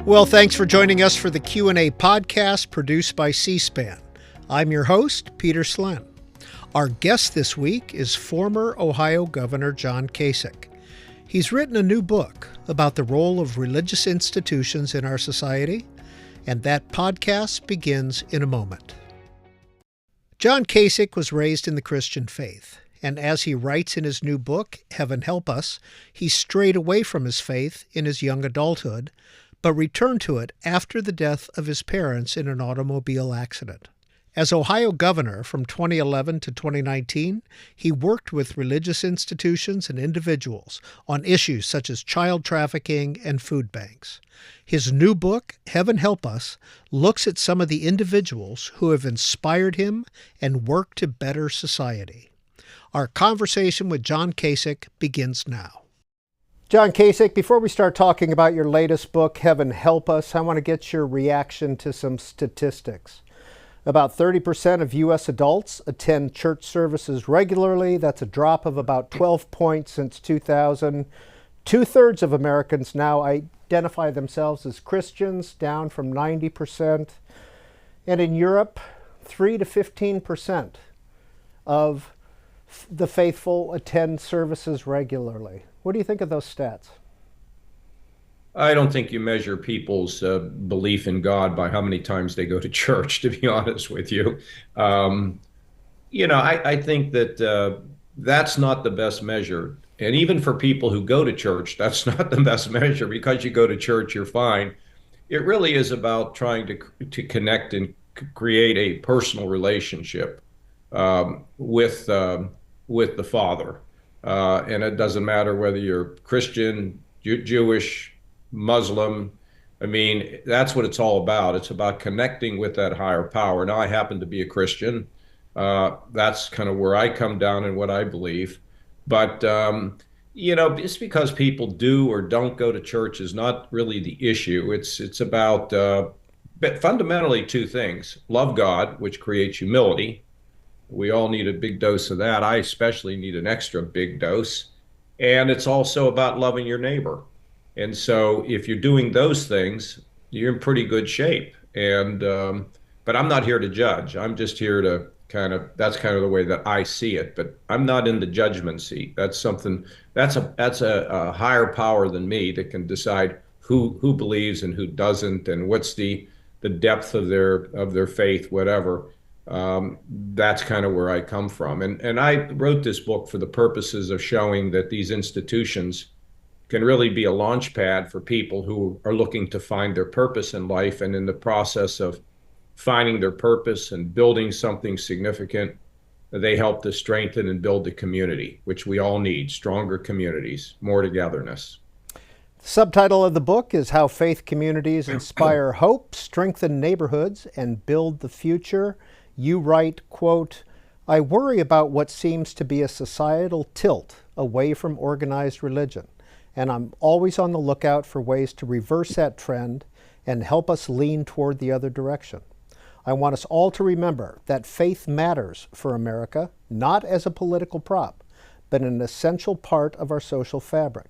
Well, thanks for joining us for the Q&A podcast produced by C-SPAN. I'm your host, Peter Slen. Our guest this week is former Ohio Governor John Kasich. He's written a new book about the role of religious institutions in our society, and that podcast begins in a moment. John Kasich was raised in the Christian faith, and as he writes in his new book, Heaven Help Us, he strayed away from his faith in his young adulthood, but returned to it after the death of his parents in an automobile accident. As Ohio governor from 2011 to 2019, he worked with religious institutions and individuals on issues such as child trafficking and food banks. His new book, Heaven Help Us, looks at some of the individuals who have inspired him and worked to better society. Our conversation with John Kasich begins now. John Kasich, before we start talking about your latest book, Heaven Help Us, I want to get your reaction to some statistics. About 30% of U.S. adults attend church services regularly. That's a drop of about 12 points since 2000. Two-thirds of Americans now identify themselves as Christians, down from 90%. And in Europe, 3 to 15% of the faithful attend services regularly. What do you think of those stats? I don't think you measure people's belief in God by how many times they go to church, to be honest with you. I think that that's not the best measure. And even for people who go to church, that's not the best measure. Because you go to church, you're fine. It really is about trying to connect and create a personal relationship with the Father. And it doesn't matter whether you're Christian, Jewish, Muslim. I mean, that's what it's all about. It's about connecting with that higher power. Now, I happen to be a Christian. That's kind of where I come down and what I believe. But, just because people do or don't go to church is not really the issue. It's about fundamentally two things. Love God, which creates humility. We all need a big dose of that. I especially need an extra big dose. And it's also about loving your neighbor. And so if you're doing those things, you're in pretty good shape. And but I'm not here to judge. I'm just here to that's kind of the way that I see it. But I'm not in the judgment seat. That's a higher power than me that can decide who believes and who doesn't, and what's the depth of their faith, whatever. That's kind of where I come from. And I wrote this book for the purposes of showing that these institutions can really be a launch pad for people who are looking to find their purpose in life, and in the process of finding their purpose and building something significant, they help to strengthen and build the community, which we all need: stronger communities, more togetherness. The subtitle of the book is How Faith Communities Inspire Hope, Strengthen Neighborhoods, and Build the Future. You write, quote, "I worry about what seems to be a societal tilt away from organized religion, and I'm always on the lookout for ways to reverse that trend and help us lean toward the other direction. I want us all to remember that faith matters for America, not as a political prop, but an essential part of our social fabric.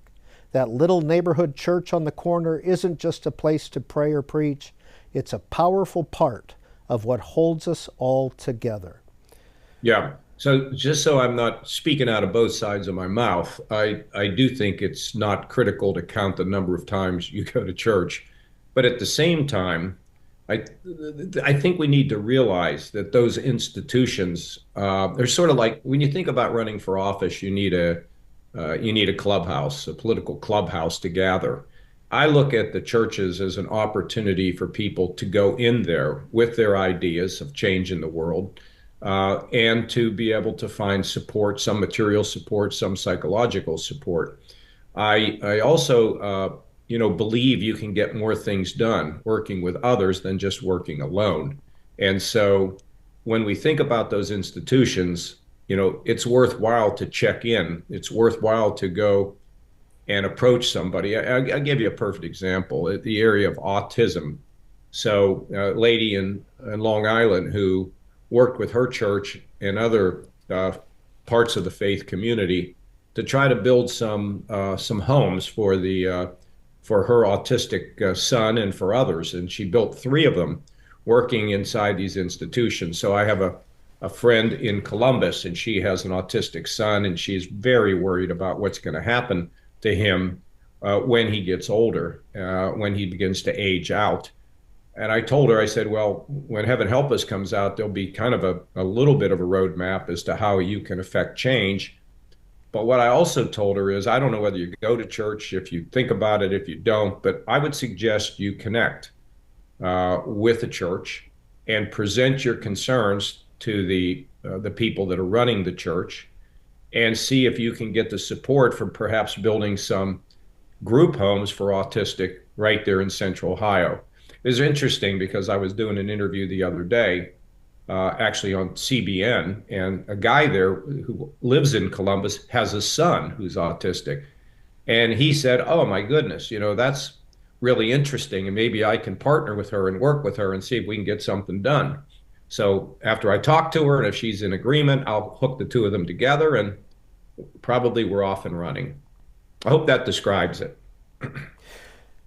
That little neighborhood church on the corner isn't just a place to pray or preach. It's a powerful part of what holds us all together." Yeah. So just so I'm not speaking out of both sides of my mouth, I do think it's not critical to count the number of times you go to church. But at the same time, I think we need to realize that those institutions, they're sort of like, when you think about running for office, you need a clubhouse, a political clubhouse to gather. I look at the churches as an opportunity for people to go in there with their ideas of change in the world, and to be able to find support, some material support, some psychological support. I also believe you can get more things done working with others than just working alone. And so when we think about those institutions, it's worthwhile to check in. It's worthwhile to go and approach somebody. I'll give you a perfect example. The area of autism. So a lady in Long Island who worked with her church and other parts of the faith community to try to build some homes for the for her autistic son and for others. And she built 3 of them working inside these institutions. So I have a friend in Columbus, and she has an autistic son, and she's very worried about what's going to happen to him when he gets older, when he begins to age out. And I told her, I said, well, when Heaven Help Us comes out, there'll be kind of a little bit of a roadmap as to how you can affect change. But what I also told her is, I don't know whether you go to church, if you think about it, if you don't, but I would suggest you connect with the church and present your concerns to the people that are running the church, and see if you can get the support for perhaps building some group homes for autistic right there in Central Ohio. It's interesting because I was doing an interview the other day, actually on CBN, and a guy there who lives in Columbus has a son who's autistic. And he said, oh my goodness, that's really interesting. And maybe I can partner with her and work with her and see if we can get something done. So after I talk to her, and if she's in agreement, I'll hook the 2 of them together, and probably we're off and running. I hope that describes it.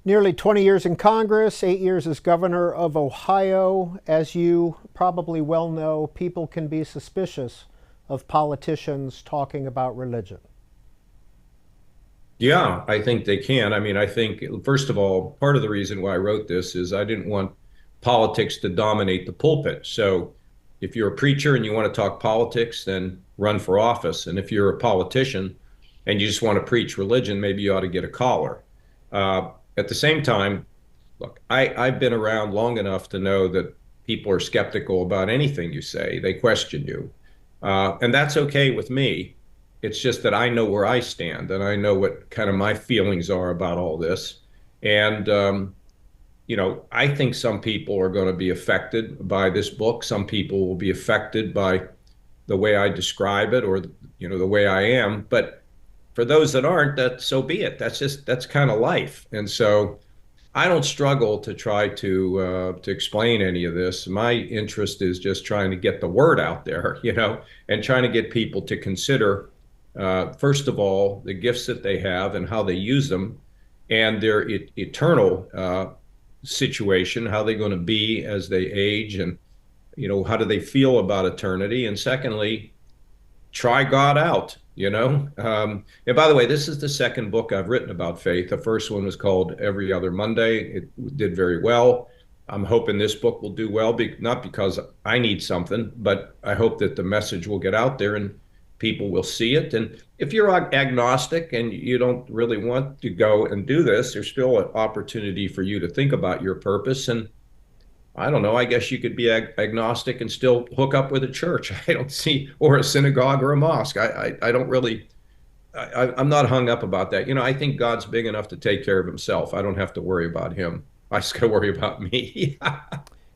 Nearly 20 years in Congress, 8 years as governor of Ohio. As you probably well know, people can be suspicious of politicians talking about religion. Yeah, I think they can. I mean, I think, first of all, part of the reason why I wrote this is I didn't want politics to dominate the pulpit. So if you're a preacher and you want to talk politics, then run for office. And if you're a politician and you just want to preach religion, maybe you ought to get a collar. At the same time, look, I've been around long enough to know that people are skeptical about anything you say. They question you. And that's okay with me. It's just that I know where I stand, and I know what kind of my feelings are about all this. And, I think some people are going to be affected by this book. Some people will be affected by the way I describe it, or, the way I am. But for those that aren't, so be it. That's kind of life. And so I don't struggle to try to explain any of this. My interest is just trying to get the word out there, and trying to get people to consider, first of all, the gifts that they have and how they use them, and their eternal situation, how they're going to be as they age, and how do they feel about eternity. And secondly, try God out. And by the way, this is the second book I've written about faith. The first one was called Every Other Monday. It did very well. I'm hoping this book will do well, not because I need something, but I hope that the message will get out there and people will see it. And if you're agnostic and you don't really want to go and do this, there's still an opportunity for you to think about your purpose. And I don't know, I guess you could be agnostic and still hook up with a church. I don't see, or a synagogue or a mosque. I don't really, I'm not hung up about that. I think God's big enough to take care of himself. I don't have to worry about him. I just got to worry about me.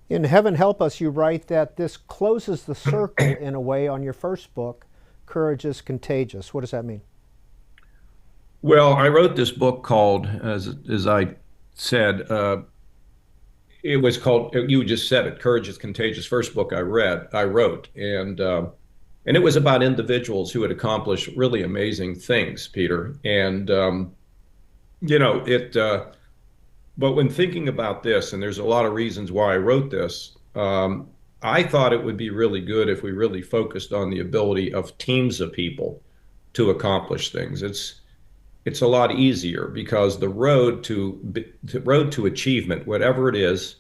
In Heaven Help Us, you write that this closes the circle in a way on your first book, Courage is Contagious. What does that mean? Well, I wrote this book called, as I said, it was called, you just said it, Courage is Contagious. First book I wrote. And it was about individuals who had accomplished really amazing things, Peter. And, but when thinking about this, and there's a lot of reasons why I wrote this, I thought it would be really good if we really focused on the ability of teams of people to accomplish things. It's a lot easier because the road to achievement, whatever it is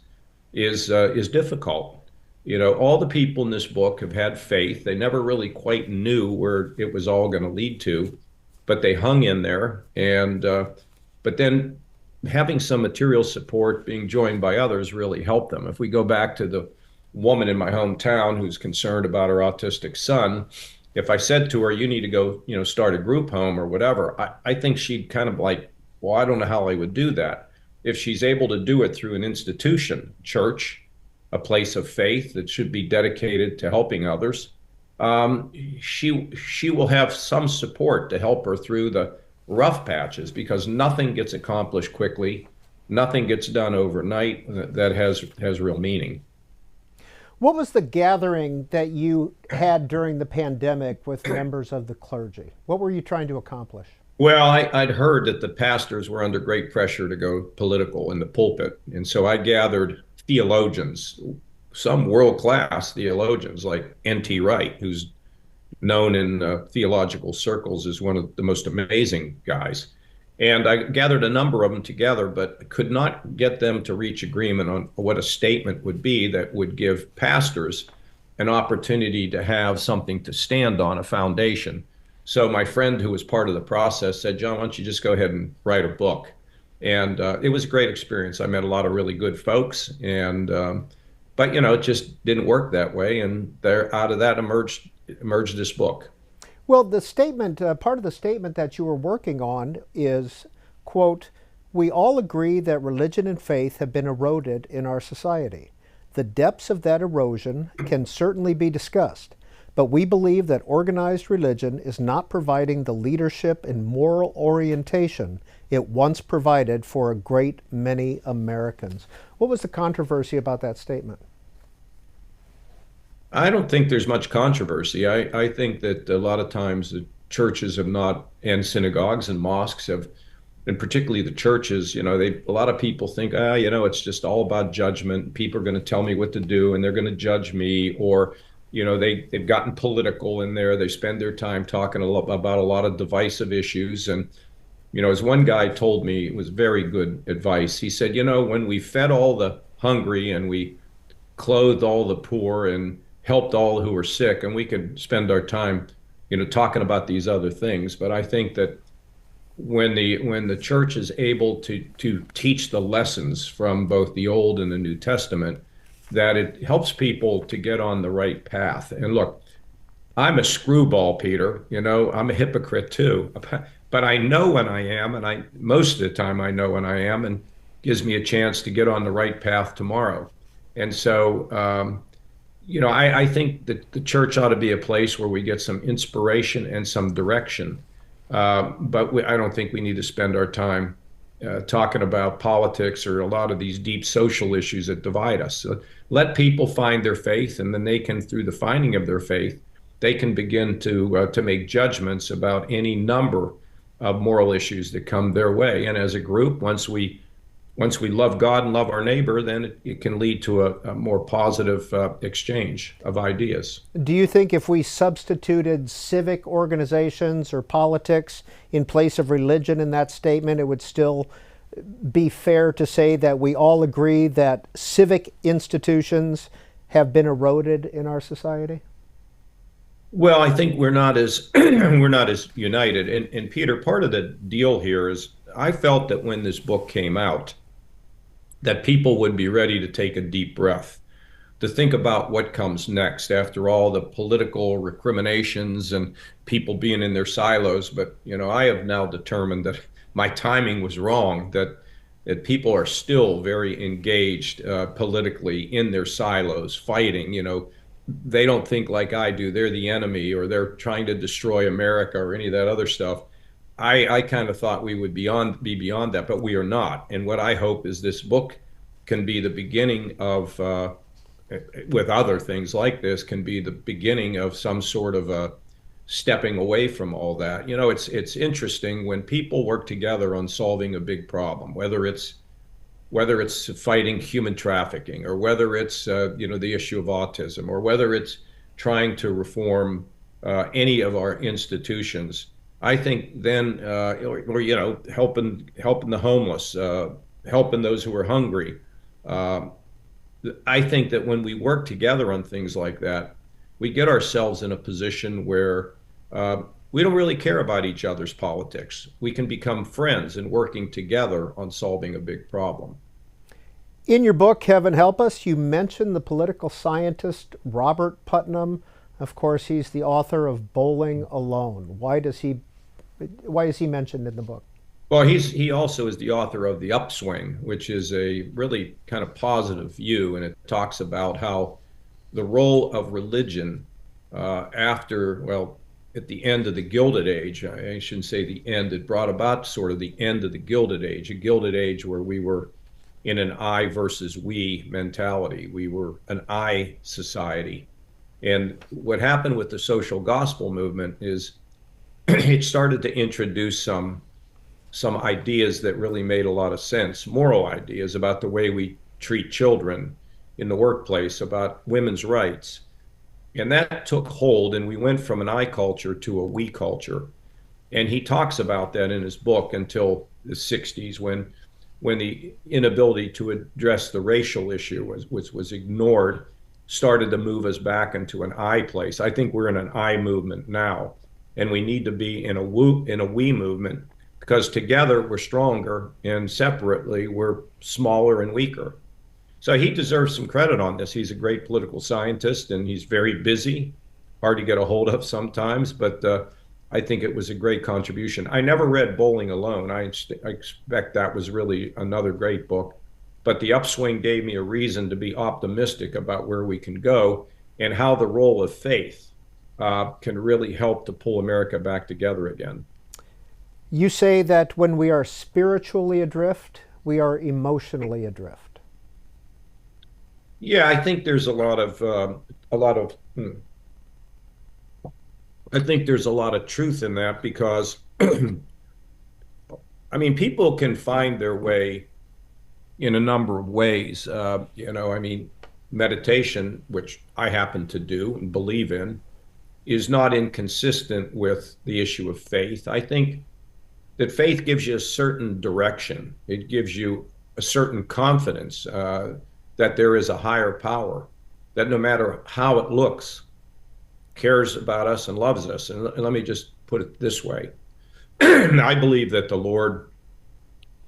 difficult. All the people in this book have had faith. They never really quite knew where it was all going to lead to, but they hung in there. And but then having some material support, being joined by others, really helped them. If we go back to the woman in my hometown who's concerned about her autistic son, if I said to her, you need to go, start a group home or whatever, I think she'd kind of like, well, I don't know how I would do that. If she's able to do it through an institution, church, a place of faith that should be dedicated to helping others, she will have some support to help her through the rough patches, because nothing gets accomplished quickly. Nothing gets done overnight that has real meaning. What was the gathering that you had during the pandemic with members of the clergy? What were you trying to accomplish? Well, I'd heard that the pastors were under great pressure to go political in the pulpit. And so I gathered theologians, some world-class theologians like N.T. Wright, who's known in theological circles as one of the most amazing guys. And I gathered a number of them together, but could not get them to reach agreement on what a statement would be that would give pastors an opportunity to have something to stand on, a foundation. So my friend who was part of the process said, John, why don't you just go ahead and write a book? And it was a great experience. I met a lot of really good folks, and but it just didn't work that way. And there, out of that emerged this book. Well, the statement, part of the statement that you were working on is, quote, "We all agree that religion and faith have been eroded in our society. The depths of that erosion can certainly be discussed, but we believe that organized religion is not providing the leadership and moral orientation it once provided for a great many Americans." What was the controversy about that statement? I don't think there's much controversy. I think that a lot of times the churches have not, and synagogues and mosques have, and particularly the churches, a lot of people think, it's just all about judgment. People are going to tell me what to do and they're going to judge me. Or, they've gotten political in there. They spend their time talking about a lot of divisive issues. And, as one guy told me, it was very good advice. He said, when we fed all the hungry and we clothed all the poor and helped all who were sick, and we could spend our time, talking about these other things. But I think that when the church is able to teach the lessons from both the Old and the New Testament, that it helps people to get on the right path. And look, I'm a screwball, Peter. I'm a hypocrite too. But I know when I am, and most of the time I know when I am, and gives me a chance to get on the right path tomorrow. And so, I think that the church ought to be a place where we get some inspiration and some direction. But I don't think we need to spend our time talking about politics or a lot of these deep social issues that divide us. So let people find their faith, and then they can, through the finding of their faith, they can begin to make judgments about any number of moral issues that come their way. And as a group, once we love God and love our neighbor, then it can lead to a more positive exchange of ideas. Do you think if we substituted civic organizations or politics in place of religion in that statement, it would still be fair to say that we all agree that civic institutions have been eroded in our society? Well, I think we're not as we're not as united. And Peter, part of the deal here is I felt that when this book came out, that people would be ready to take a deep breath, to think about what comes next after all the political recriminations and people being in their silos. But, I have now determined that my timing was wrong, that people are still very engaged politically in their silos, fighting. They don't think like I do. They're the enemy, or they're trying to destroy America, or any of that other stuff. I kind of thought we would be beyond that, but we are not. And what I hope is this book can be the beginning of, with other things like this, can be the beginning of some sort of a stepping away from all that. It's interesting when people work together on solving a big problem, whether it's fighting human trafficking, or whether it's the issue of autism, or whether it's trying to reform any of our institutions. I think then, helping the homeless, helping those who are hungry. I think that when we work together on things like that, we get ourselves in a position where we don't really care about each other's politics. We can become friends and working together on solving a big problem. In your book, Heaven Help Us, you mentioned the political scientist Robert Putnam. Of course, he's the author of Bowling Alone. Why is he mentioned in the book? Well, he also is the author of The Upswing, which is a really kind of positive view, and it talks about how the role of religion at the end of the Gilded Age, I shouldn't say the end, it brought about sort of the end of the Gilded Age, a Gilded Age where we were in an I versus we mentality. We were an I society. And what happened with the social gospel movement is it started to introduce some ideas that really made a lot of sense, moral ideas about the way we treat children in the workplace, about women's rights. And that took hold, and we went from an I culture to a we culture. And he talks about that in his book until the 60s, when the inability to address the racial issue was ignored, started to move us back into an I place. I think we're in an I movement now, and we need to be in a we movement, because together we're stronger and separately we're smaller and weaker. So he deserves some credit on this. He's a great political scientist, and he's very busy, hard to get a hold of sometimes, but I think it was a great contribution. I never read Bowling Alone. I expect that was really another great book. But The Upswing gave me a reason to be optimistic about where we can go and how the role of faith can really help to pull America back together again. You say that when we are spiritually adrift, we are emotionally adrift. Yeah, I think there's I think there's a lot of truth in that, because I mean, people can find their way in a number of ways. Meditation, which I happen to do and believe in, is not inconsistent with the issue of faith. I think that faith gives you a certain direction. It gives you a certain confidence that there is a higher power, that no matter how it looks, cares about us and loves us. And let me just put it this way. I believe that the Lord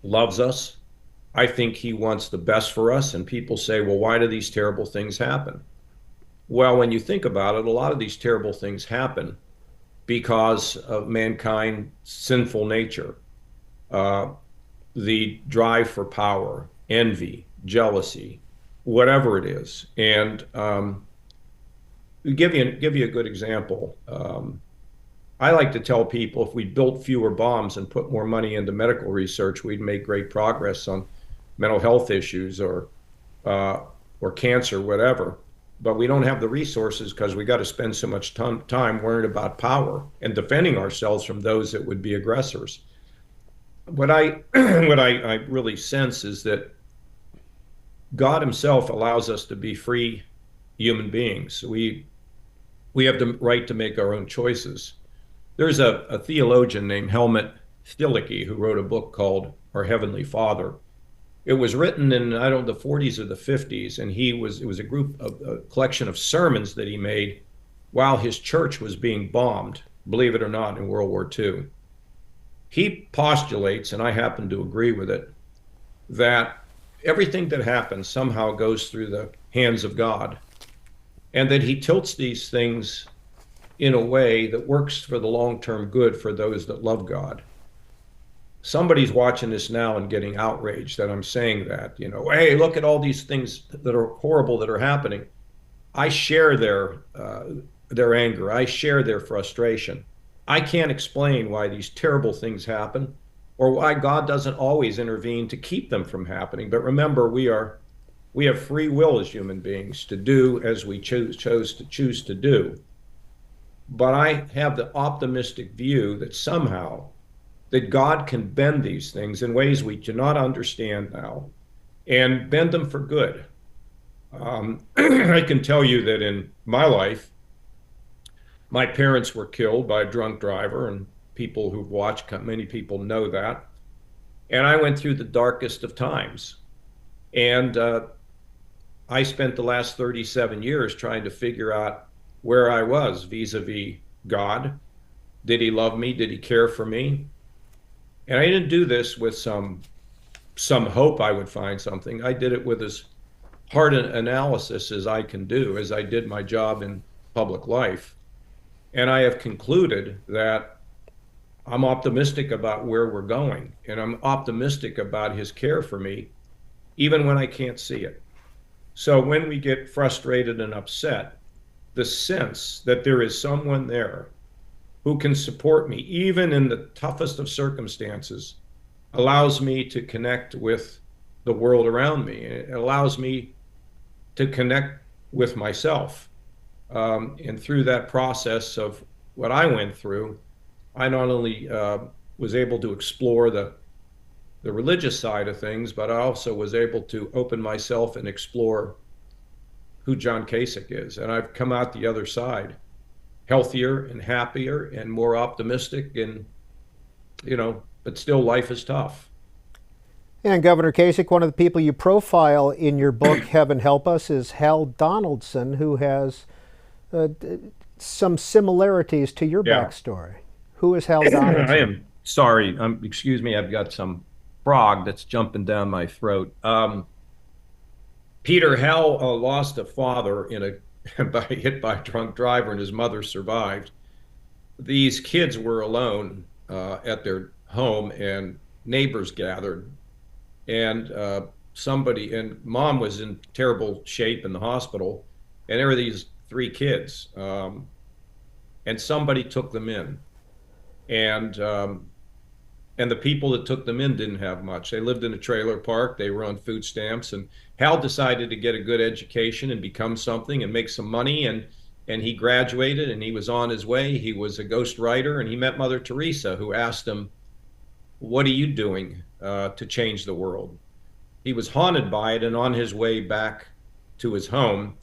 loves us. I think he wants the best for us. And people say, well, why do these terrible things happen? Well, when you think about it, a lot of these terrible things happen because of mankind's sinful nature, the drive for power, envy, jealousy, whatever it is. And give you a good example. I like to tell people, if we built fewer bombs and put more money into medical research, we'd make great progress on mental health issues or cancer, whatever. But we don't have the resources because we got to spend so much time worrying about power and defending ourselves from those that would be aggressors. What I really sense is that God himself allows us to be free human beings. We have the right to make our own choices. There's a theologian named Helmut Thielicke who wrote a book called Our Heavenly Father. It was written in, I don't know, the 40s or the 50s, and it was a collection of sermons that he made while his church was being bombed, believe it or not, in World War II. He postulates, and I happen to agree with it, that everything that happens somehow goes through the hands of God, and that he tilts these things in a way that works for the long-term good for those that love God. Somebody's watching this now and getting outraged that I'm saying that, hey, look at all these things that are horrible that are happening. I share their anger. I share their frustration. I can't explain why these terrible things happen or why God doesn't always intervene to keep them from happening. But remember, we have free will as human beings to do as we choose to do. But I have the optimistic view that somehow that God can bend these things in ways we do not understand now and bend them for good. I can tell you that in my life, my parents were killed by a drunk driver, and people who've watched, many people know that. And I went through the darkest of times. And I spent the last 37 years trying to figure out where I was vis-a-vis God. Did he love me? Did he care for me? And I didn't do this with some hope I would find something. I did it with as hard an analysis as I can do, as I did my job in public life. And I have concluded that I'm optimistic about where we're going, and I'm optimistic about his care for me, even when I can't see it. So when we get frustrated and upset, the sense that there is someone there who can support me, even in the toughest of circumstances, allows me to connect with the world around me. It allows me to connect with myself. And through that process of what I went through, I not only was able to explore the religious side of things, but I also was able to open myself and explore who John Kasich is. And I've come out the other side healthier and happier and more optimistic. And, but still life is tough. And Governor Kasich, one of the people you profile in your book, Heaven Help Us, is Hal Donaldson, who has some similarities to your backstory. Who is Hal Donaldson? I am sorry. Excuse me. I've got some frog that's jumping down my throat. Peter, Hal lost a father hit by a drunk driver, and his mother survived. These kids were alone at their home, and neighbors gathered, and mom was in terrible shape in the hospital, and there were these three kids, and somebody took them in, and the people that took them in didn't have much. They lived in a trailer park. They were on food stamps, and Hal decided to get a good education and become something and make some money, and he graduated, and he was on his way. He was a ghost writer, and he met Mother Teresa, who asked him, "What are you doing to change the world?" He was haunted by it, and on his way back to his home,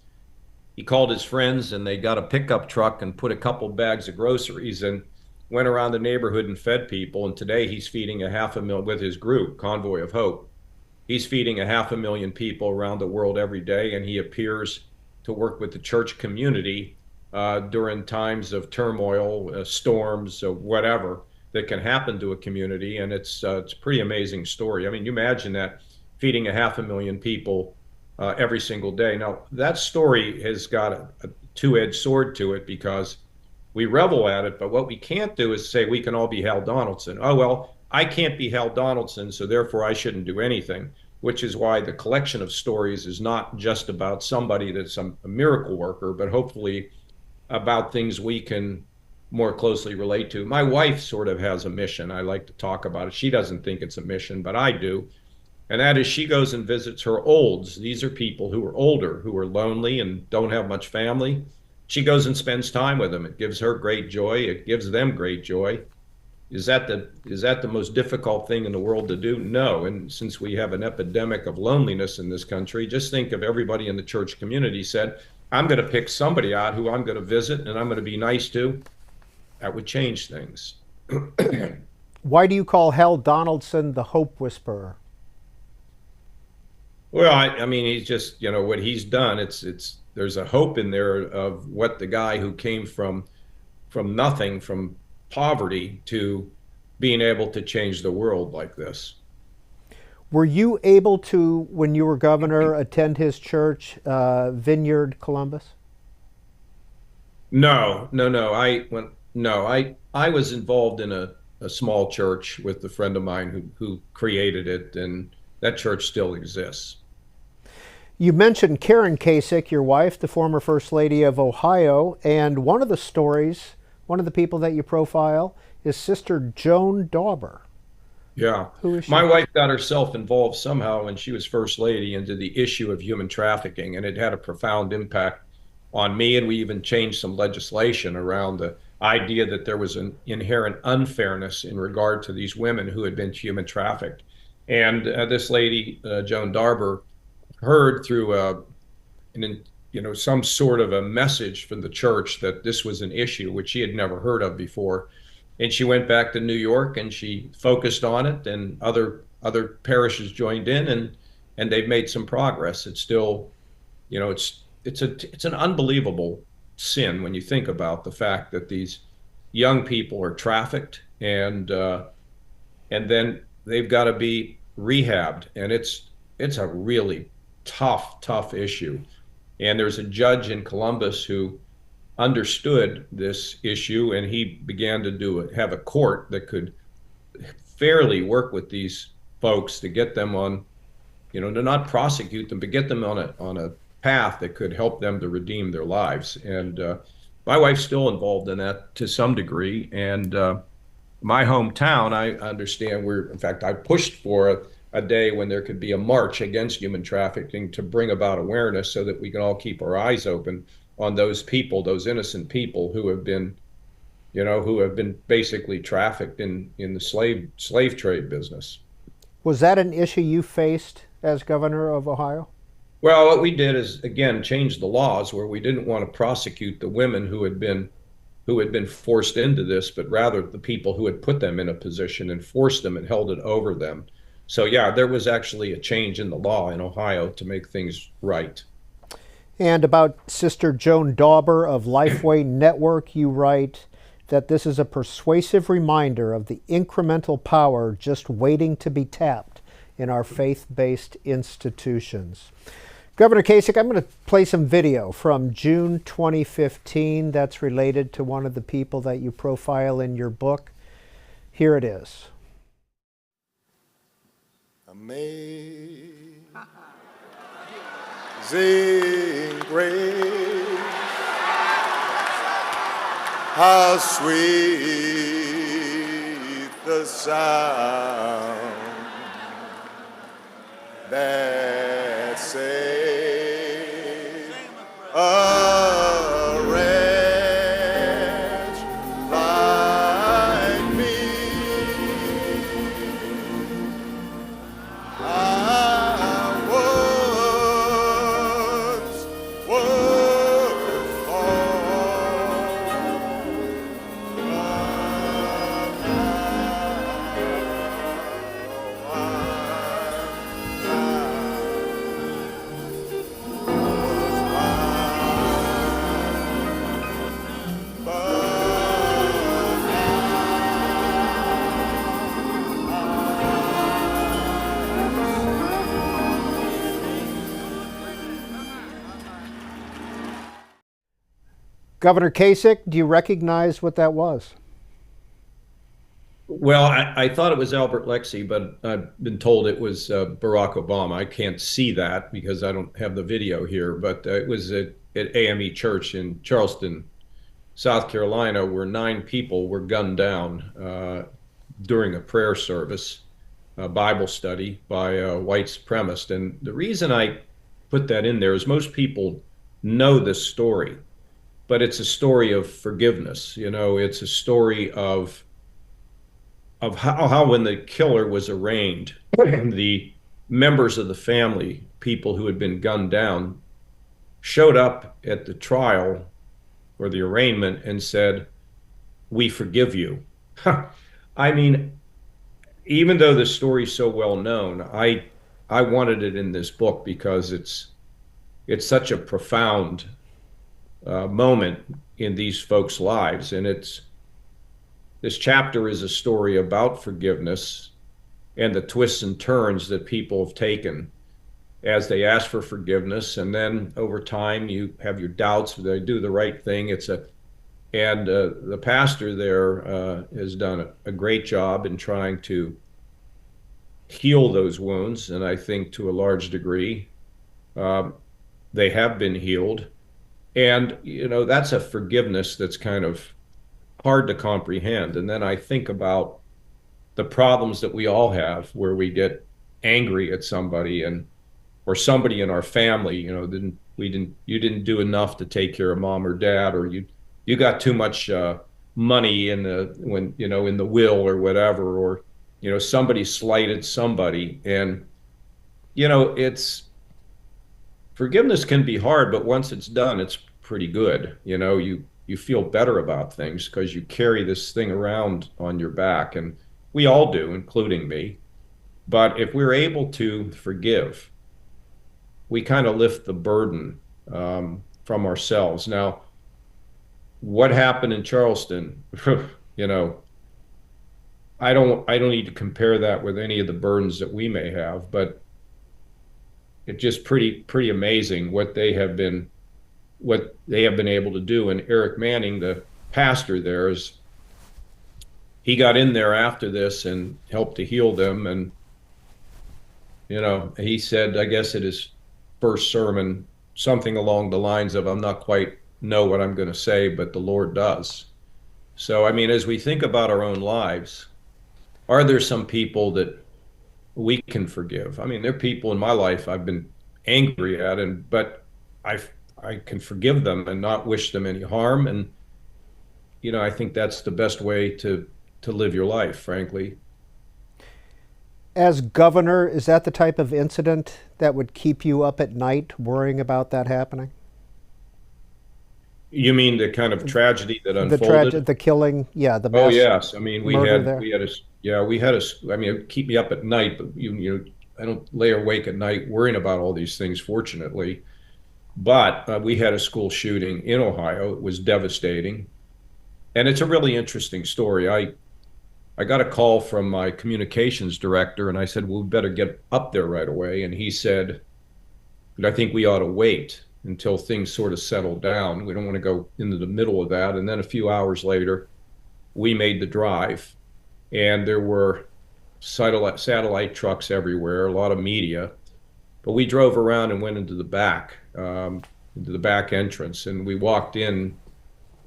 he called his friends, and they got a pickup truck and put a couple bags of groceries and went around the neighborhood and fed people. And today he's feeding 500,000 with his group, Convoy of Hope. He's feeding 500,000 people around the world every day, and he appears to work with the church community during times of turmoil, storms, whatever that can happen to a community. And it's a pretty amazing story. I mean, you imagine that, feeding 500,000 people every single day. Now, that story has got a two-edged sword to it, because we revel at it, but what we can't do is say we can all be Hal Donaldson. Oh, well, I can't be Hal Donaldson, so therefore I shouldn't do anything, which is why the collection of stories is not just about somebody that's a miracle worker, but hopefully about things we can more closely relate to. My wife sort of has a mission. I like to talk about it. She doesn't think it's a mission, but I do. And that is, she goes and visits her olds. These are people who are older, who are lonely and don't have much family. She goes and spends time with them. It gives her great joy. It gives them great joy. Is that the most difficult thing in the world to do? No. And since we have an epidemic of loneliness in this country, just think if everybody in the church community said, I'm going to pick somebody out who I'm going to visit and I'm going to be nice to. That would change things. Why do you call Hal Donaldson the Hope Whisperer? Well, I mean, he's just, what he's done, there's a hope in there of what the guy who came from nothing, from poverty, to being able to change the world like this. Were you able to, when you were governor, attend his church, Vineyard Columbus? No. I was involved in a small church with a friend of mine who created it, and that church still exists. You mentioned Karen Kasich, your wife, the former First Lady of Ohio, and one of the people that you profile is Sister Joan Dauber. Yeah. Who is she? My wife got herself involved somehow when she was First Lady into the issue of human trafficking, and it had a profound impact on me, and we even changed some legislation around the idea that there was an inherent unfairness in regard to these women who had been human trafficked. And this lady, Joan Dauber, heard through some sort of a message from the church that this was an issue which she had never heard of before, and she went back to New York and she focused on it, and other parishes joined in, and they've made some progress. It's still, it's an unbelievable sin when you think about the fact that these young people are trafficked, and then they've got to be rehabbed, and it's a really tough issue. And there's a judge in Columbus who understood this issue, and he began to have a court that could fairly work with these folks to get them on, to not prosecute them, but get them on a path that could help them to redeem their lives. And my wife's still involved in that to some degree. And my hometown, I understand in fact, I pushed for a day when there could be a march against human trafficking to bring about awareness so that we can all keep our eyes open on those people, those innocent people who have been who have been basically trafficked in the slave trade business. Was that an issue you faced as governor of Ohio? Well, what we did is again change the laws where we didn't want to prosecute the women who had been forced into this, but rather the people who had put them in a position and forced them and held it over them. So yeah, there was actually a change in the law in Ohio to make things right. And about Sister Joan Dauber of Lifeway Network, you write that this is a persuasive reminder of the incremental power just waiting to be tapped in our faith-based institutions. Governor Kasich, I'm going to play some video from June 2015 that's related to one of the people that you profile in your book. Here it is. Amazing grace, how sweet the sound that saved a wretch like me. I once was lost, but Governor Kasich, do you recognize what that was? Well, I thought it was Albert Lexie, but I've been told it was Barack Obama. I can't see that because I don't have the video here, but it was at AME Church in Charleston, South Carolina, where 9 people were gunned down during a prayer service, a Bible study by a white supremacist. And the reason I put that in there is most people know this story, but it's a story of forgiveness. It's a story of how when the killer was arraigned, the members of the family, people who had been gunned down, showed up at the trial or the arraignment and said, "We forgive you." I mean, even though the story's so well known, I wanted it in this book because it's such a profound moment in these folks' lives, and this chapter is a story about forgiveness and the twists and turns that people have taken as they ask for forgiveness, and then over time you have your doubts, they do the right thing. The pastor there has done a great job in trying to heal those wounds, and I think to a large degree they have been healed. And that's a forgiveness that's kind of hard to comprehend. And then I think about the problems that we all have where we get angry at somebody or somebody in our family, you didn't do enough to take care of mom or dad, or you got too much money in the will or whatever, or somebody slighted somebody. And it's forgiveness can be hard, but once it's done, it's pretty good. You feel better about things because you carry this thing around on your back, and we all do, including me. But if we're able to forgive, we kind of lift the burden from ourselves. Now, what happened in Charleston, I don't need to compare that with any of the burdens that we may have, but it's just pretty amazing what they have been able to do. And Eric Manning, the pastor there, he got in there after this and helped to heal them. And he said, I guess at his first sermon, something along the lines of, "I'm not quite know what I'm going to say, but the Lord does." So I mean, as we think about our own lives, are there some people that we can forgive? I mean, there are people in my life I've been angry at, but I can forgive them and not wish them any harm. And I think that's the best way to live your life, frankly. As governor, is that the type of incident that would keep you up at night worrying about that happening? You mean the kind of tragedy that unfolded? The killing, yeah, the Oh mass yes, I mean murder there. we had a I mean it'd keep me up at night, but I don't lay awake at night worrying about all these things, fortunately. But we had a school shooting in Ohio. It was devastating, and it's a really interesting story. I got a call from my communications director, and I said, "Well, we better get up there right away." And he said, "I think we ought to wait until things sort of settle down. We don't want to go into the middle of that." And then a few hours later, we made the drive, and there were satellite trucks everywhere, a lot of media. But we drove around and went into the back entrance, and we walked in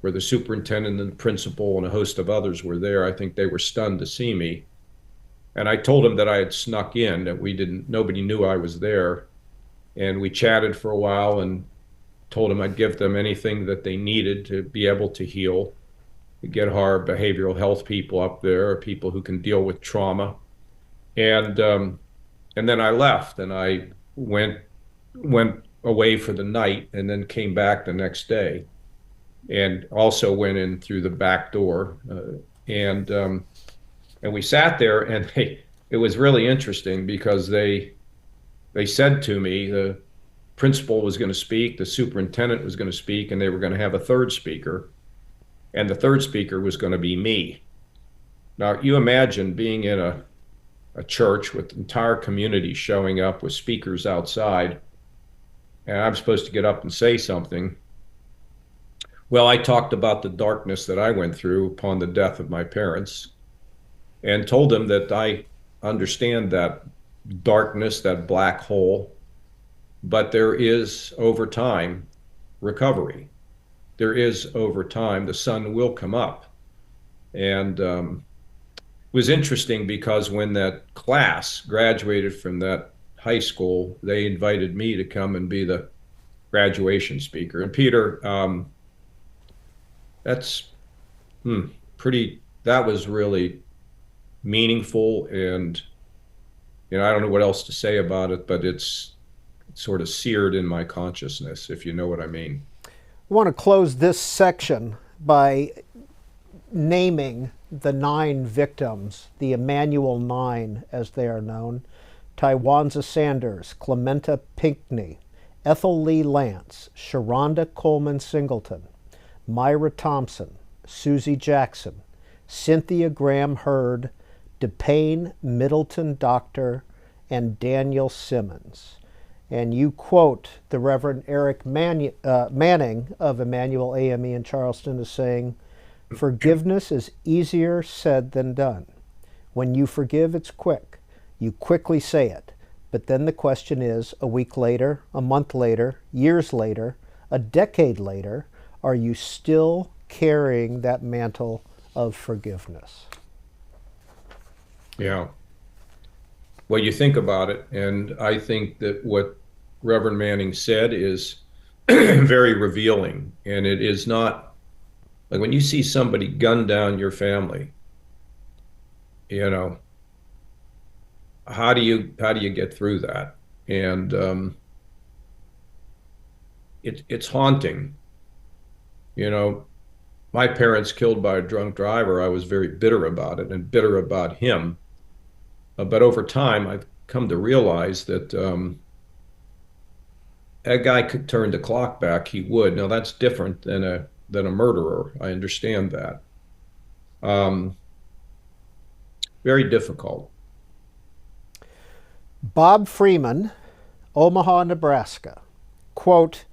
where the superintendent and the principal and a host of others were there. I think they were stunned to see me. And I told them that I had snuck in, that nobody knew I was there. And we chatted for a while and told them I'd give them anything that they needed to be able to heal, to get our behavioral health people up there, people who can deal with trauma. And then I left, and I went away for the night, and then came back the next day, and also went in through the back door, and we sat there, and it was really interesting because they said to me the principal was going to speak, the superintendent was going to speak, and they were going to have a third speaker, and the third speaker was going to be me. Now you imagine being in a church with the entire community showing up with speakers outside, and I'm supposed to get up and say something. Well, I talked about the darkness that I went through upon the death of my parents, and told them that I understand that darkness, that black hole, but there is over time recovery. There is over time, the sun will come up. And it was interesting because when that class graduated from that high school, they invited me to come and be the graduation speaker. And Peter, that's that was really meaningful, and I don't know what else to say about it, but it's sort of seared in my consciousness, if you know what I mean. I want to close this section by naming the 9 victims, the Emmanuel 9 as they are known: Tywanza Sanders, Clementa Pinckney, Ethel Lee Lance, Sharonda Coleman Singleton, Myra Thompson, Susie Jackson, Cynthia Graham Hurd, DePayne Middleton Doctor, and Daniel Simmons. And you quote the Reverend Eric Manning of Emmanuel AME in Charleston as saying, "Forgiveness is easier said than done. When you forgive, it's quick. You quickly say it. But then the question is, a week later, a month later, years later, a decade later, are you still carrying that mantle of forgiveness?" Yeah. Well, you think about it, and I think that what Reverend Manning said is very revealing. And it is not like when you see somebody gun down your family, how do you get through that? And it's haunting. My parents killed by a drunk driver. I was very bitter about it and bitter about him. But over time, I've come to realize that a guy could turn the clock back. He would. Now that's different than a murderer. I understand that. Very difficult. Bob Freeman, Omaha, Nebraska. Quote,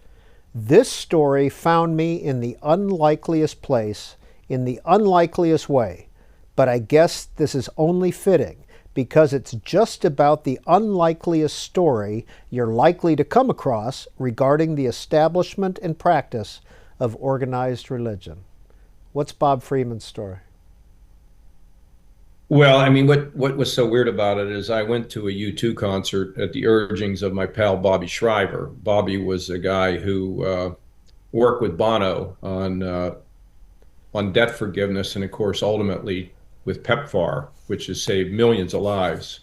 "This story found me in the unlikeliest place, in the unlikeliest way, but I guess this is only fitting because it's just about the unlikeliest story you're likely to come across regarding the establishment and practice of organized religion." What's Bob Freeman's story? Well, I mean, what was so weird about it is I went to a U2 concert at the urgings of my pal Bobby Shriver. Bobby was a guy who worked with Bono on on debt forgiveness, and of course, ultimately with PEPFAR, which has saved millions of lives.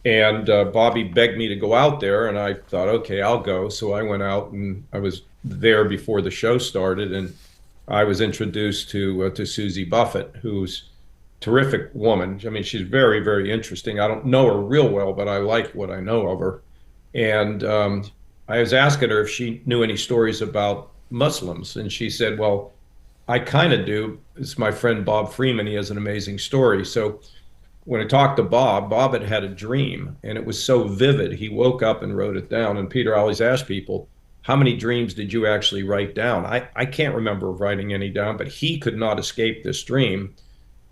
And Bobby begged me to go out there, and I thought, okay, I'll go. So I went out, and I was there before the show started, and I was introduced to Susie Buffett, who's a terrific woman. I mean, she's very, very interesting. I don't know her real well, but I like what I know of her. And I was asking her if she knew any stories about Muslims, and she said, well, I kind of do. It's my friend Bob Freeman. He has an amazing story. So when I talked to Bob, Bob had a dream, and it was so vivid. He woke up and wrote it down. And Peter, I always ask people, how many dreams did you actually write down? I can't remember writing any down, but he could not escape this dream.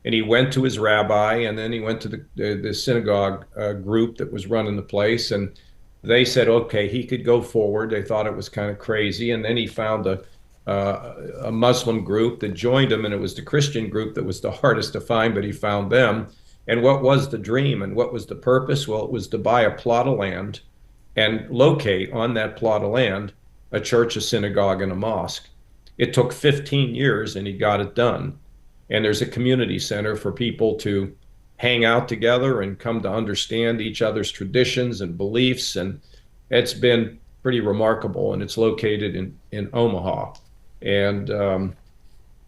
And he went to his rabbi, and then he went to the synagogue group that was running the place. And they said, okay, he could go forward. They thought it was kind of crazy. And then he found a Muslim group that joined him, and it was the Christian group that was the hardest to find, but he found them. And what was the dream and what was the purpose? Well, it was to buy a plot of land and locate on that plot of land a church, a synagogue, and a mosque. It took 15 years, and he got it done. And there's a community center for people to hang out together and come to understand each other's traditions and beliefs. And it's been pretty remarkable, and it's located in Omaha. And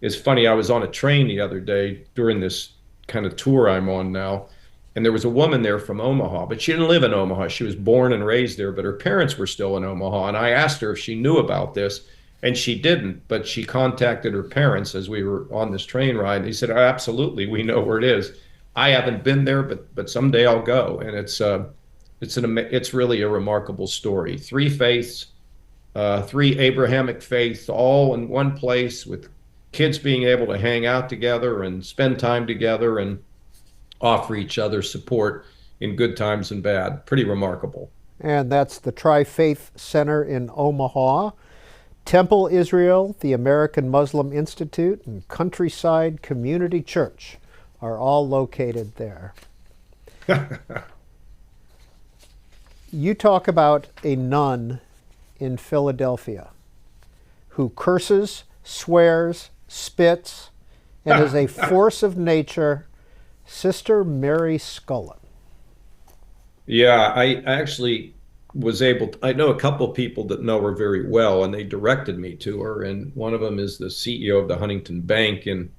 it's funny, I was on a train the other day during this kind of tour I'm on now, and there was a woman there from Omaha, but she didn't live in Omaha. She was born and raised there, but her parents were still in Omaha. And I asked her if she knew about this, and she didn't, but she contacted her parents as we were on this train ride. They said, oh, absolutely, we know where it is. I haven't been there, but someday I'll go. And it's really a remarkable story. Three faiths, three Abrahamic faiths, all in one place, with kids being able to hang out together and spend time together and offer each other support in good times and bad. Pretty remarkable. And that's the Trifaith Center in Omaha. Temple Israel, the American Muslim Institute, and Countryside Community Church are all located there. You talk about a nun in Philadelphia who curses, swears, spits, and is a force of nature, Sister Mary Scullin. Yeah, I actually was able to, I know a couple of people that know her very well, and they directed me to her. And one of them is the CEO of the Huntington Bank in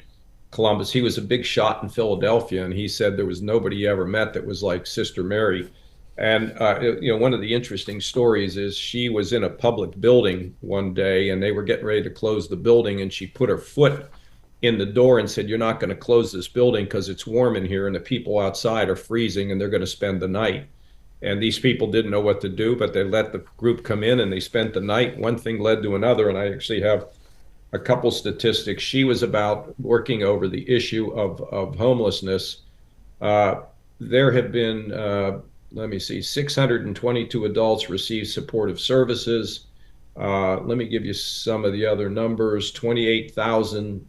Columbus. He was a big shot in Philadelphia, and he said there was nobody he ever met that was like Sister Mary. And one of the interesting stories is she was in a public building one day, and they were getting ready to close the building, and she put her foot in the door and said, you're not going to close this building because it's warm in here, and the people outside are freezing, and they're going to spend the night. And these people didn't know what to do, but they let the group come in, and they spent the night. One thing led to another, and I actually have a couple statistics. She was about working over the issue of homelessness. There have been 622 adults received supportive services. Let me give you some of the other numbers. 28,000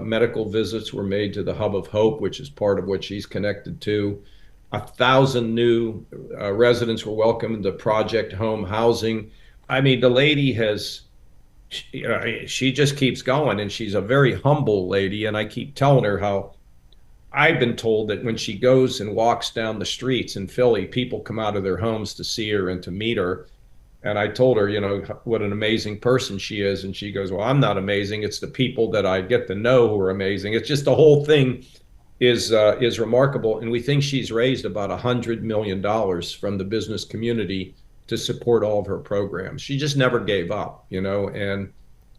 medical visits were made to the Hub of Hope, which is part of what she's connected to. 1,000 new residents were welcomed to Project Home Housing. I mean, the lady she just keeps going, and she's a very humble lady. And I keep telling her how I've been told that when she goes and walks down the streets in Philly, people come out of their homes to see her and to meet her. And I told her, what an amazing person she is. And she goes, well, I'm not amazing. It's the people that I get to know who are amazing. It's just the whole thing is remarkable. And we think she's raised about $100 million from the business community to support all of her programs. She just never gave up, and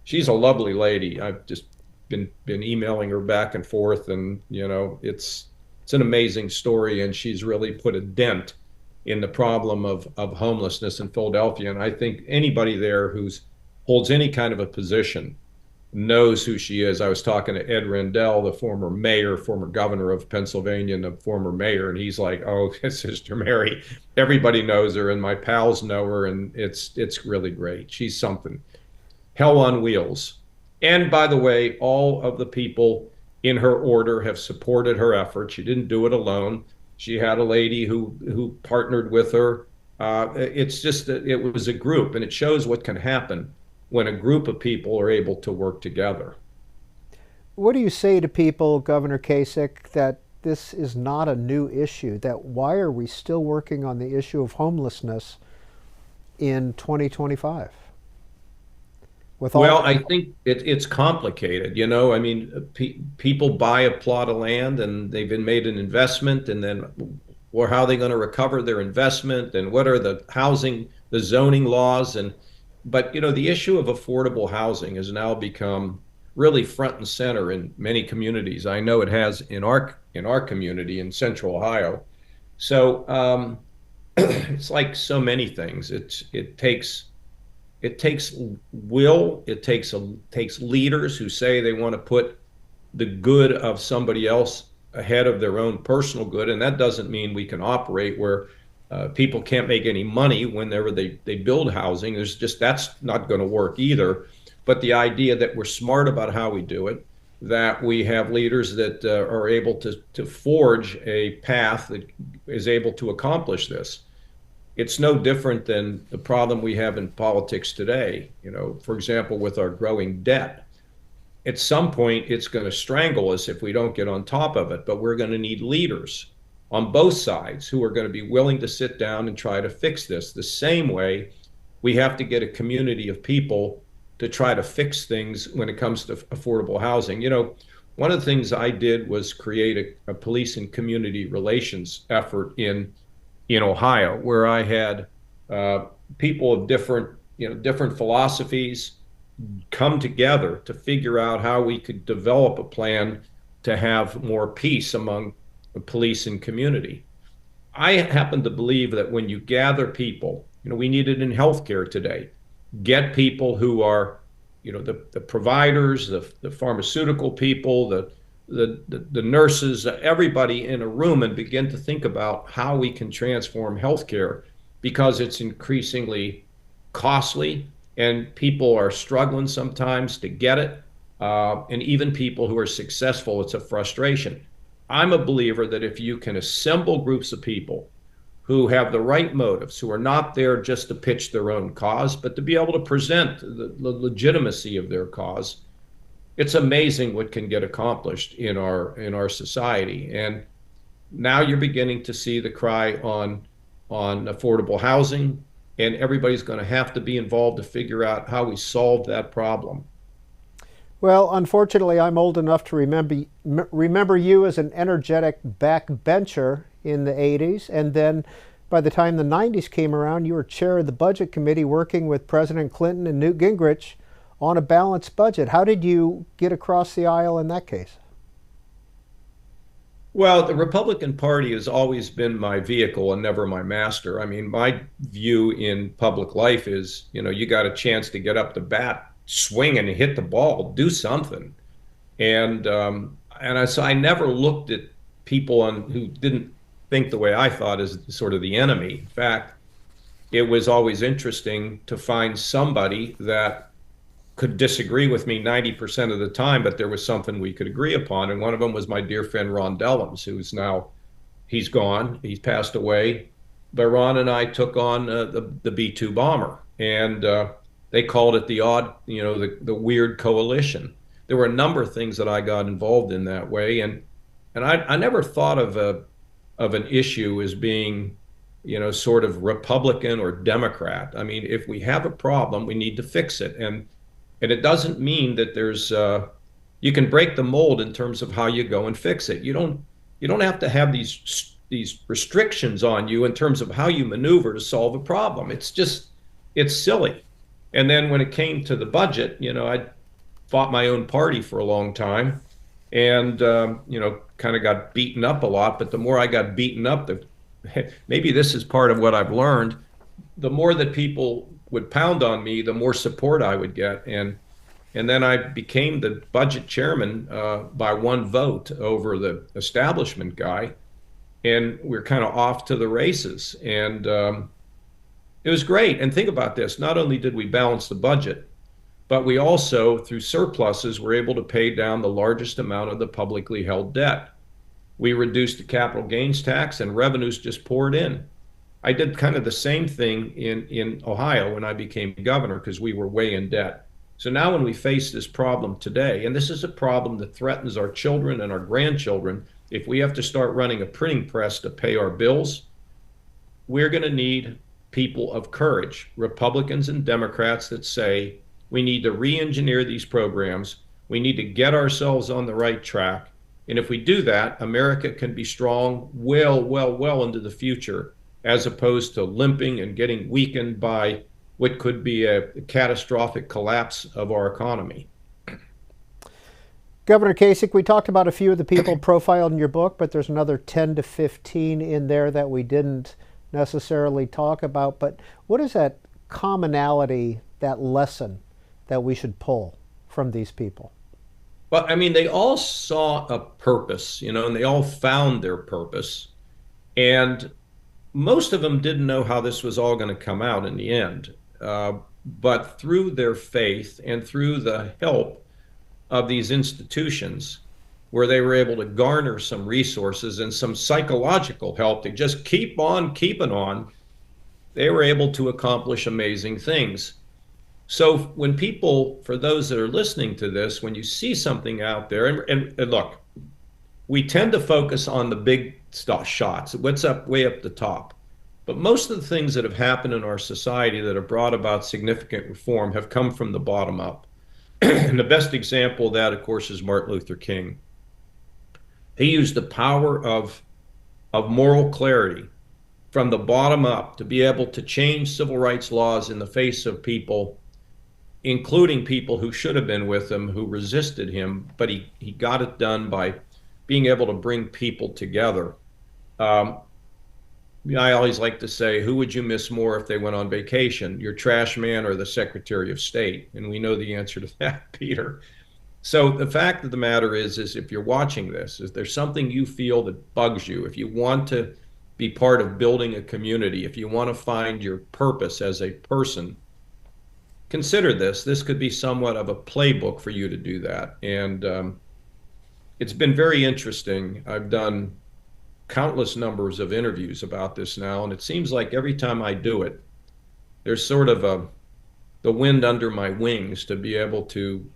she's a lovely lady. I've just been emailing her back and forth, and it's an amazing story, and she's really put a dent in the problem of homelessness in Philadelphia. And I think anybody there who's holds any kind of a position knows who she is. I was talking to Ed Rendell, the former governor of Pennsylvania, and the former mayor, and he's like, oh, Sister Mary, everybody knows her, and my pals know her, and it's really great. She's something. Hell on wheels. And by the way, all of the people in her order have supported her effort. She didn't do it alone. She had a lady who partnered with her. It was a group, and it shows what can happen when a group of people are able to work together. What do you say to people, Governor Kasich, that this is not a new issue? That why are we still working on the issue of homelessness in 2025? Well, I think it's complicated. I mean, people buy a plot of land and they've been made an investment, and then, or how are they going to recover their investment, and what are the housing, the zoning laws, but the issue of affordable housing has now become really front and center in many communities. I know it has in our community in Central Ohio. So it's like so many things. It takes will. It takes leaders who say they want to put the good of somebody else ahead of their own personal good, and that doesn't mean we can operate where people can't make any money whenever they build housing. That's not going to work either. But the idea that we're smart about how we do it, that we have leaders that are able to forge a path that is able to accomplish this. It's no different than the problem we have in politics today. For example, with our growing debt. At some point, it's going to strangle us if we don't get on top of it, but we're going to need leaders on both sides who are going to be willing to sit down and try to fix this. The same way we have to get a community of people to try to fix things when it comes to affordable housing. One of the things I did was create a police and community relations effort in Ohio, where I had people of different philosophies come together to figure out how we could develop a plan to have more peace among the police and community. I happen to believe that when you gather people, we need it in healthcare today. Get people who are, the providers, the pharmaceutical people, the nurses, everybody in a room, and begin to think about how we can transform healthcare, because it's increasingly costly and people are struggling sometimes to get it. And even people who are successful, it's a frustration. I'm a believer that if you can assemble groups of people who have the right motives, who are not there just to pitch their own cause, but to be able to present the legitimacy of their cause, it's amazing what can get accomplished in our society. And now you're beginning to see the cry on affordable housing, and everybody's going to have to be involved to figure out how we solve that problem. Well, unfortunately, I'm old enough to remember you as an energetic backbencher in the 80s, and then by the time the 90s came around, you were chair of the Budget Committee working with President Clinton and Newt Gingrich on a balanced budget. How did you get across the aisle in that case? Well, the Republican Party has always been my vehicle and never my master. I mean, my view in public life is, you got a chance to get up to bat, swing and hit the ball, do something. And so I never looked at people who didn't think the way I thought as sort of the enemy. In fact, it was always interesting to find somebody that could disagree with me 90% of the time, but there was something we could agree upon. And one of them was my dear friend Ron Dellums, he's gone, he's passed away. But Ron and I took on the B-2 bomber, and they called it the weird coalition. There were a number of things that I got involved in that way, and I never thought of an issue as being, sort of Republican or Democrat. I mean, if we have a problem, we need to fix it, and it doesn't mean that there's you can break the mold in terms of how you go and fix it. You don't have to have these restrictions on you in terms of how you maneuver to solve a problem. It's silly. And then when it came to the budget, I fought my own party for a long time, and kind of got beaten up a lot. But the more I got beaten up, maybe this is part of what I've learned, the more that people would pound on me, the more support I would get. And then I became the budget chairman by one vote over the establishment guy, and we're kind of off to the races. And it was great. And think about this, not only did we balance the budget, but we also, through surpluses, were able to pay down the largest amount of the publicly held debt. We reduced the capital gains tax, and revenues just poured in. I did kind of the same thing in Ohio when I became governor, because we were way in debt. So now when we face this problem today, and this is a problem that threatens our children and our grandchildren, if we have to start running a printing press to pay our bills, we're going to need people of courage, Republicans and Democrats, that say we need to re-engineer these programs. We need to get ourselves on the right track. And if we do that, America can be strong well into the future, as opposed to limping and getting weakened by what could be a catastrophic collapse of our economy. Governor Kasich, we talked about a few of the people profiled in your book, but there's another 10 to 15 in there that we didn't necessarily talk about. But what is that commonality, that lesson that we should pull from these people? Well, I mean, they all saw a purpose, and they all found their purpose. And most of them didn't know how this was all going to come out in the end. But through their faith and through the help of these institutions, where they were able to garner some resources and some psychological help to just keep on keeping on, they were able to accomplish amazing things. So when people, for those that are listening to this, when you see something out there, and look, we tend to focus on the big shots, what's up way up the top. But most of the things that have happened in our society that have brought about significant reform have come from the bottom up. And the best example of that, of course, is Martin Luther King. He used the power of moral clarity from the bottom up to be able to change civil rights laws in the face of people, including people who should have been with him, who resisted him, but he got it done by being able to bring people together. I always like to say, who would you miss more if they went on vacation, your trash man or the Secretary of State? And we know the answer to that, Peter. So the fact of the matter is if you're watching this, is there something you feel that bugs you, if you want to be part of building a community, if you want to find your purpose as a person, consider this. This could be somewhat of a playbook for you to do that. And it's been very interesting. I've done countless numbers of interviews about this now, and it seems like every time I do it, there's sort of the wind under my wings to be able to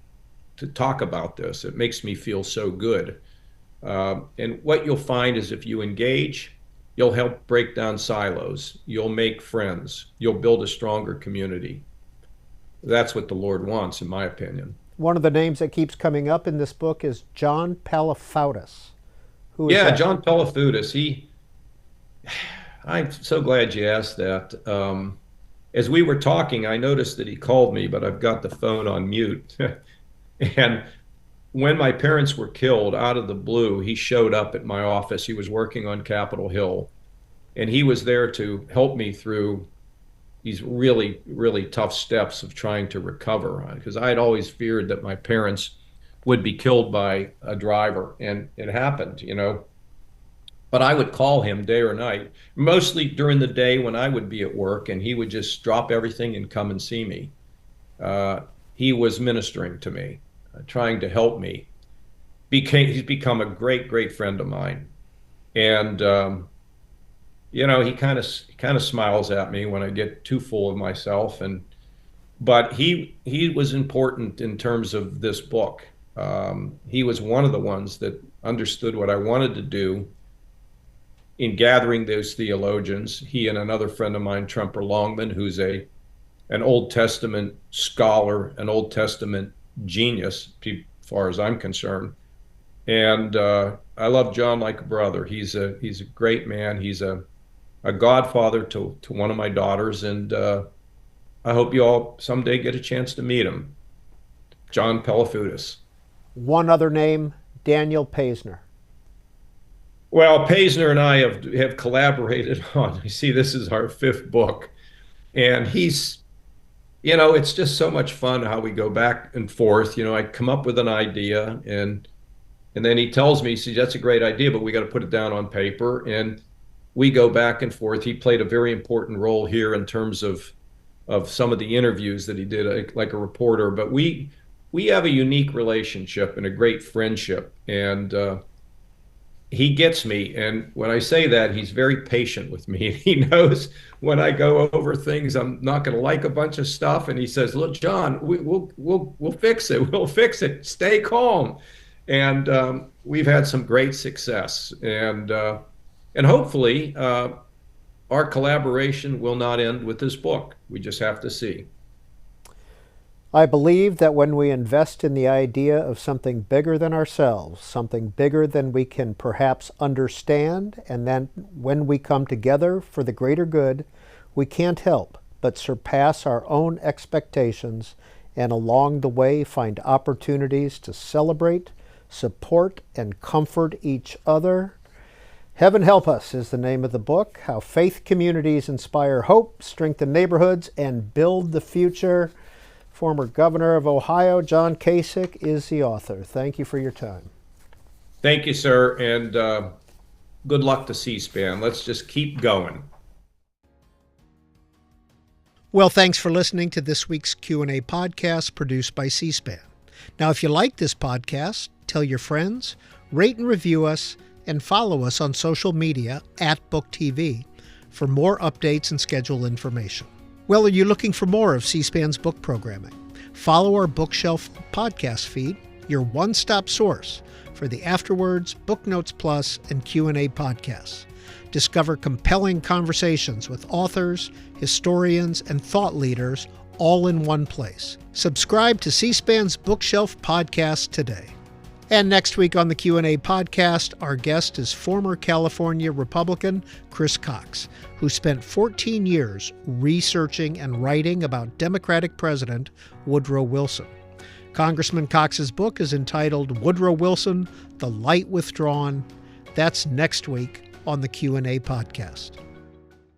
talk about this. It makes me feel so good. And what you'll find is if you engage, you'll help break down silos. You'll make friends. You'll build a stronger community. That's what the Lord wants, in my opinion. One of the names that keeps coming up in this book is John Palafoutis. Who is that? John Palafoutis. I'm so glad you asked that. As we were talking, I noticed that he called me, but I've got the phone on mute. And when my parents were killed, out of the blue, he showed up at my office. He was working on Capitol Hill, and he was there to help me through these really, really tough steps of trying to recover. Because I had always feared that my parents would be killed by a driver, and it happened, But I would call him day or night, mostly during the day when I would be at work, and he would just drop everything and come and see me. He was ministering to me, trying to help me. He's become a great, great friend of mine. And, he kind of smiles at me when I get too full of myself. But he was important in terms of this book. He was one of the ones that understood what I wanted to do in gathering those theologians. He and another friend of mine, Tremper Longman, who's an Old Testament scholar, an Old Testament genius, as far as I'm concerned. And I love John like a brother. He's a great man. He's a godfather to one of my daughters, and I hope you all someday get a chance to meet him. John Palafoutis. One other name, Daniel Paisner. Well, Paisner and I have collaborated on, you see, this is our 5th book. And he's, it's just so much fun how we go back and forth. I come up with an idea, and then he tells me, see, that's a great idea, but we got to put it down on paper. And we go back and forth. He played a very important role here in terms of some of the interviews that he did, like a reporter. But we have a unique relationship and a great friendship. And he gets me. And when I say that, he's very patient with me. He knows when I go over things, I'm not going to like a bunch of stuff. And he says, look, John, we'll fix it. We'll fix it. Stay calm. And we've had some great success. And hopefully our collaboration will not end with this book. We just have to see. I believe that when we invest in the idea of something bigger than ourselves, something bigger than we can perhaps understand, and then when we come together for the greater good, we can't help but surpass our own expectations and along the way find opportunities to celebrate, support, and comfort each other. Heaven Help Us is the name of the book, How Faith Communities Inspire Hope, Strengthen Neighborhoods, and Build the Future. Former Governor of Ohio, John Kasich, is the author. Thank you for your time. Thank you, sir, and good luck to C-SPAN. Let's just keep going. Well, thanks for listening to this week's Q&A podcast produced by C-SPAN. Now, if you like this podcast, tell your friends, rate and review us, and follow us on social media @BookTV for more updates and schedule information. Well, are you looking for more of C-SPAN's book programming? Follow our Bookshelf podcast feed, your one-stop source for the Afterwards, Book Notes Plus, and Q&A podcasts. Discover compelling conversations with authors, historians, and thought leaders all in one place. Subscribe to C-SPAN's Bookshelf podcast today. And next week on the Q&A podcast, our guest is former California Republican Chris Cox, who spent 14 years researching and writing about Democratic President Woodrow Wilson. Congressman Cox's book is entitled Woodrow Wilson, The Light Withdrawn. That's next week on the Q&A podcast.